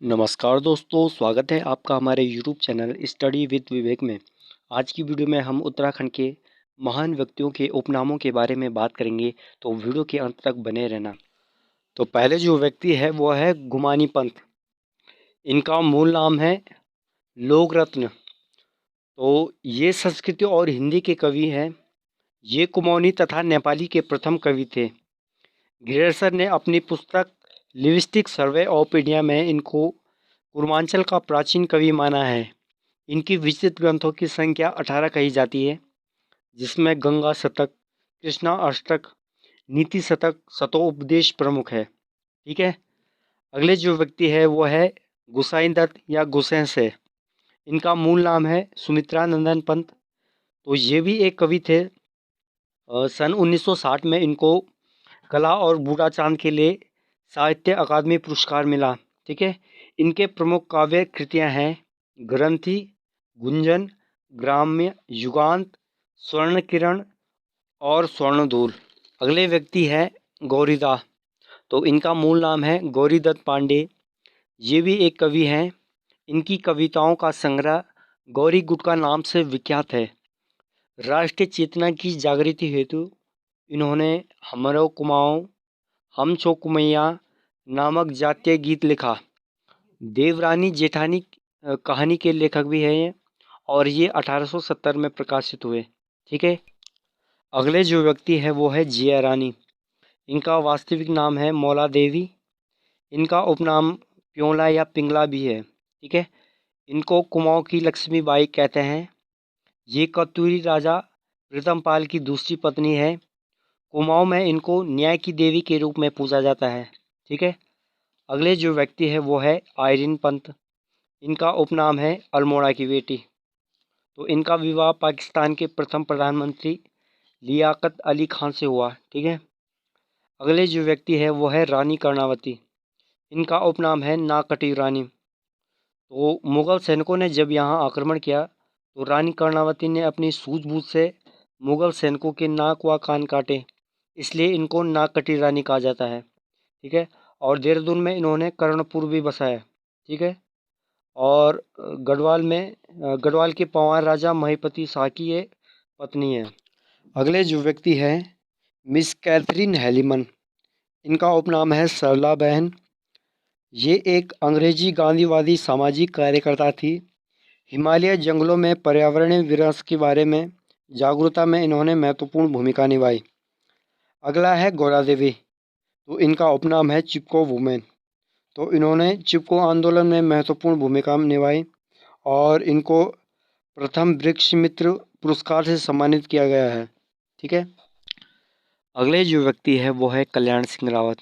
नमस्कार दोस्तों, स्वागत है आपका हमारे यूट्यूब चैनल स्टडी विद विवेक में। आज की वीडियो में हम उत्तराखंड के महान व्यक्तियों के उपनामों के बारे में बात करेंगे, तो वीडियो के अंत तक बने रहना। तो पहले जो व्यक्ति है वो है गुमानी पंत। इनका मूल नाम है लोकरत्न। तो ये संस्कृत और हिंदी के कवि हैं। ये कुमाऊनी तथा नेपाली के प्रथम कवि थे। ग्रेसर ने अपनी पुस्तक लिविस्टिक सर्वे ऑफ इंडिया में इनको पूर्वांचल का प्राचीन कवि माना है। इनकी विस्तृत ग्रंथों की संख्या 18 कही जाती है, जिसमें गंगा शतक, कृष्णा अष्टक, नीति शतक, शतोपदेश प्रमुख है। ठीक है। अगले जो व्यक्ति है वो है गुसाई दत्त या गुसैन से। इनका मूल नाम है सुमित्रानंदन पंत। तो ये भी एक कवि थे। सन 1960 में इनको कला और बूढ़ा चांद के लिए साहित्य अकादमी पुरस्कार मिला। ठीक है। इनके प्रमुख काव्य कृतियाँ हैं ग्रंथि, गुंजन, ग्राम्य, युगांत, स्वर्ण किरण और स्वर्णधूल। अगले व्यक्ति है गौरीदा। तो इनका मूल नाम है गौरीदत्त पांडे। ये भी एक कवि हैं। इनकी कविताओं का संग्रह गौरी गुटका नाम से विख्यात है। राष्ट्रीय चेतना की जागृति हेतु इन्होंने हमरो कुमाऊं, हम छो कुमैया नामक जातीय गीत लिखा। देवरानी जेठानी कहानी के लेखक भी हैं ये, और ये 1870 में प्रकाशित हुए। ठीक है। अगले जो व्यक्ति है वो है जिया रानी। इनका वास्तविक नाम है मौला देवी। इनका उपनाम प्योला या पिंगला भी है। ठीक है। इनको कुमाऊं की लक्ष्मीबाई कहते हैं। ये कत्यूरी राजा प्रीतमपाल की दूसरी पत्नी है। कुमाऊं में इनको न्याय की देवी के रूप में पूजा जाता है। ठीक है। अगले जो व्यक्ति है वो है आयरिन पंत। इनका उपनाम है अल्मोड़ा की बेटी। तो इनका विवाह पाकिस्तान के प्रथम प्रधानमंत्री लियाकत अली खान से हुआ। ठीक है। अगले जो व्यक्ति है वो है रानी कर्णावती। इनका उपनाम है नाकटी रानी। तो मुगल सैनिकों ने जब यहाँ आक्रमण किया तो रानी कर्णावती ने अपनी सूझबूझ से मुगल सैनिकों के नाक व कान काटे, इसलिए इनको नाकटी रानी कहा जाता है। ठीक है। और देहरादून में इन्होंने कर्णपुर भी बसाया। ठीक है। और गढ़वाल के पंवार राजा महिपति शाह की ये पत्नी है। अगले जो व्यक्ति है मिस कैथरीन हैलीमन। इनका उपनाम है सरला बहन। ये एक अंग्रेजी गांधीवादी सामाजिक कार्यकर्ता थी। हिमालय जंगलों में पर्यावरणीय विनाश के बारे में जागरूकता में इन्होंने महत्वपूर्ण भूमिका निभाई। अगला है गौरा देवी। तो इनका उपनाम है चिपको वुमेन। तो इन्होंने चिपको आंदोलन में महत्वपूर्ण भूमिका निभाई और इनको प्रथम वृक्ष मित्र पुरस्कार से सम्मानित किया गया है। ठीक है। अगले जो व्यक्ति है वो है कल्याण सिंह रावत।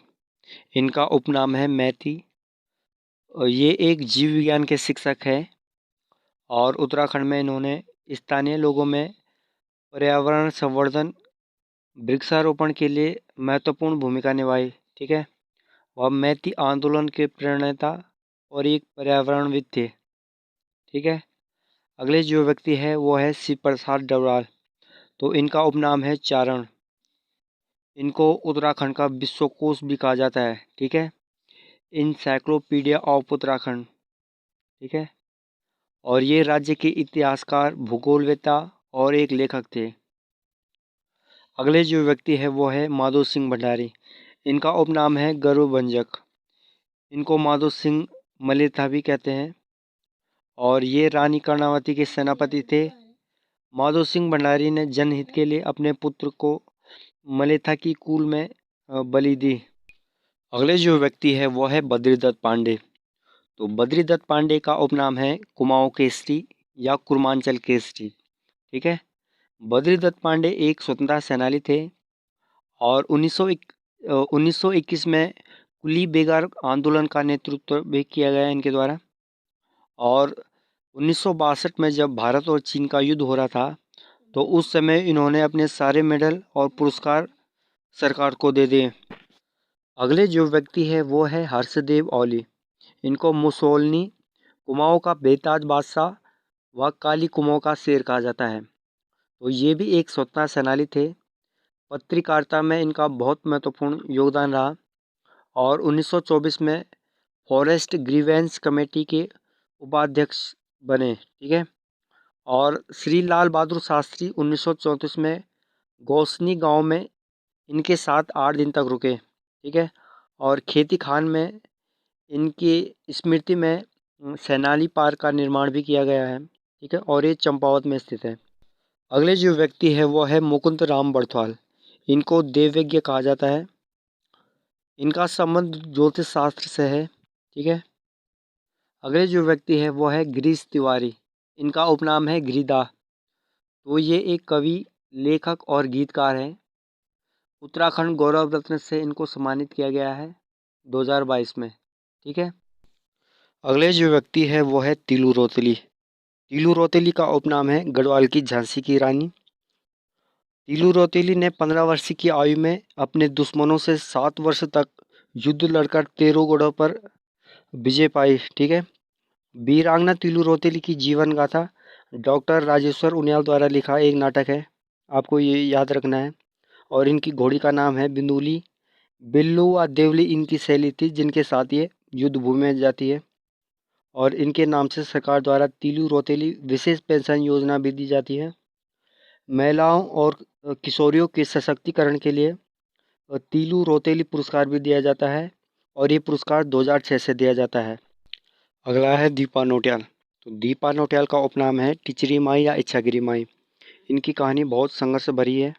इनका उपनाम है मैती। और ये एक जीव विज्ञान के शिक्षक हैं और उत्तराखंड में इन्होंने स्थानीय लोगों में पर्यावरण संवर्धन, वृक्षारोपण के लिए महत्वपूर्ण भूमिका निभाई। ठीक है। वह मैती आंदोलन के प्रणेता और एक पर्यावरणविद थे। ठीक है। अगले जो व्यक्ति है वो है शिव प्रसाद डबराल। तो इनका उपनाम है चारण। इनको उत्तराखंड का विश्वकोश भी कहा जाता है। ठीक है। Encyclopaedia of Uttarakhand. ठीक है। और ये राज्य के इतिहासकार, भूगोलवेत्ता और एक लेखक थे। अगले जो व्यक्ति है वो है माधो सिंह भंडारी। इनका उपनाम है गरुभंजक। इनको माधो सिंह मलेथा भी कहते हैं और ये रानी कर्णावती के सेनापति थे। माधो सिंह भंडारी ने जनहित के लिए अपने पुत्र को मलेथा की कूल में बलि दी। अगले जो व्यक्ति है वो है बद्रीदत्त पांडे। तो बद्रीदत्त पांडे का उपनाम है कुमाऊं केसरी या कुर्मांचल केसरी। ठीक है। बद्रीदत्त पांडे एक स्वतंत्रता सेनानी थे और 1921 में कुली बेगार आंदोलन का नेतृत्व भी किया गया इनके द्वारा। और 1962 में जब भारत और चीन का युद्ध हो रहा था तो उस समय इन्होंने अपने सारे मेडल और पुरस्कार सरकार को दे दिए। अगले जो व्यक्ति है वो है हर्षदेव औली। इनको मुसोलनी, कुमाऊं का बेताज बादशाह व काली कुमाऊं का शेर कहा जाता है। तो ये भी एक स्वतंत्रता सेनानी थे। पत्रकारिता में इनका बहुत महत्वपूर्ण योगदान रहा और 1924 में फॉरेस्ट ग्रीवेंस कमेटी के उपाध्यक्ष बने, ठीक है। और श्री लाल बहादुर शास्त्री 1934 में गौसनी गांव में इनके साथ 8 दिन तक रुके, ठीक है। और खेती खान में इनकी स्मृति में सैनाली पार्क का निर्माण भी किया गया है, ठीक है। और ये चंपावत में स्थित है। अगले जो व्यक्ति है वो है मुकुंद राम बड़थवाल। इनको देवयज्ञ कहा जाता है। इनका संबंध ज्योतिष शास्त्र से है, ठीक है। अगले जो व्यक्ति है वो है गिरीश तिवारी। इनका उपनाम है गिरिदा। तो ये एक कवि, लेखक और गीतकार हैं। उत्तराखंड गौरव रत्न से इनको सम्मानित किया गया है 2022 में, ठीक है। अगले जो व्यक्ति है वो है तीलू रोतली। तीलू रोतेली का उपनाम है गढ़वाल की झांसी की रानी। तीलू रोतेली ने 15 वर्ष की आयु में अपने दुश्मनों से 7 वर्ष तक युद्ध लड़कर 13 घोड़ों पर विजय पाई, ठीक है। वीरांगना तीलू रोतेली की जीवन गाथा डॉक्टर राजेश्वर उनियाल द्वारा लिखा एक नाटक है, आपको ये याद रखना है। और इनकी घोड़ी का नाम है बिंदुली। बिल्लू व देवली इनकी शैली थी जिनके साथ ये युद्ध भूमि में जाती है। और इनके नाम से सरकार द्वारा तीलू रोतेली विशेष पेंशन योजना भी दी जाती है। महिलाओं और किशोरियों के सशक्तिकरण के लिए तीलू रोतेली पुरस्कार भी दिया जाता है। और ये पुरस्कार 2006 से दिया जाता है। अगला है दीपा नौटियाल। तो दीपा नौटियाल का उपनाम है टिचरी माई या इच्छागिरी माई। इनकी कहानी बहुत संघर्ष भरी है।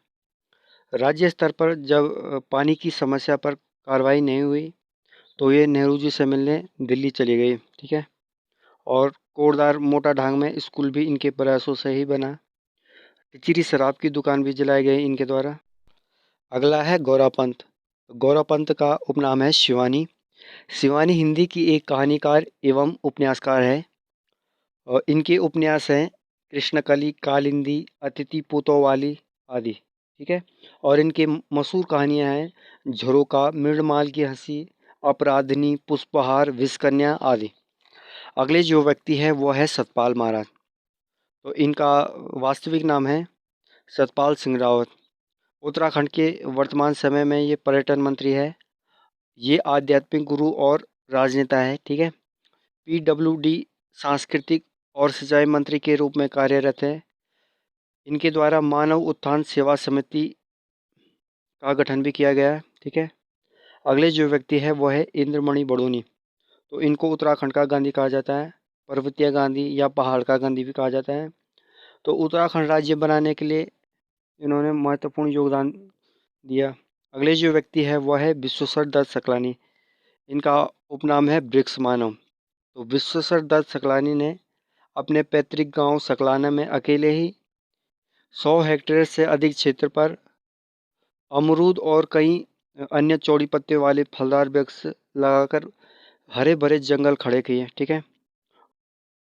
राज्य स्तर पर जब पानी की समस्या पर कार्रवाई नहीं हुई तो ये नेहरू जी से मिलने दिल्ली चली गई, ठीक है। और कोटद्वार मोटा ढांग में स्कूल भी इनके प्रयासों से ही बना। टिचरी शराब की दुकान भी जलाई गई इनके द्वारा। अगला है गौरा पंत। गौरा पंत का उपनाम है शिवानी। शिवानी हिंदी की एक कहानीकार एवं उपन्यासकार है। और इनके उपन्यास हैं कृष्णकली, कालिंदी, अतिथि पोतोवाली आदि, ठीक है। और इनके मशहूर कहानियां हैं झरोका, मृणमाल की हंसी, अपराधिनी, पुष्पहार, विषकन्या आदि। अगले जो व्यक्ति है वो है सतपाल महाराज। तो इनका वास्तविक नाम है सतपाल सिंह रावत। उत्तराखंड के वर्तमान समय में ये पर्यटन मंत्री है। ये आध्यात्मिक गुरु और राजनेता है, ठीक है। पीडब्ल्यूडी सांस्कृतिक और सिंचाई मंत्री के रूप में कार्यरत है। इनके द्वारा मानव उत्थान सेवा समिति का गठन भी किया गया है, ठीक है। अगले जो व्यक्ति है वो है इंद्रमणि बड़ोनी। तो इनको उत्तराखंड का गांधी कहा जाता है, पर्वतीय गांधी या पहाड़ का गांधी भी कहा जाता है। तो उत्तराखंड राज्य बनाने के लिए इन्होंने महत्वपूर्ण योगदान दिया। अगले जो व्यक्ति है वह है विश्वेश्वर दत्त सकलानी। इनका उपनाम है वृक्ष मानव। तो विश्वेश्वर दत्त सकलानी ने अपने पैतृक गांव सकलाना में अकेले ही 100 हेक्टेयर से अधिक क्षेत्र पर अमरूद और कई अन्य चौड़ी पत्ते वाले फलदार वृक्ष लगाकर हरे भरे जंगल खड़े किए, ठीक है।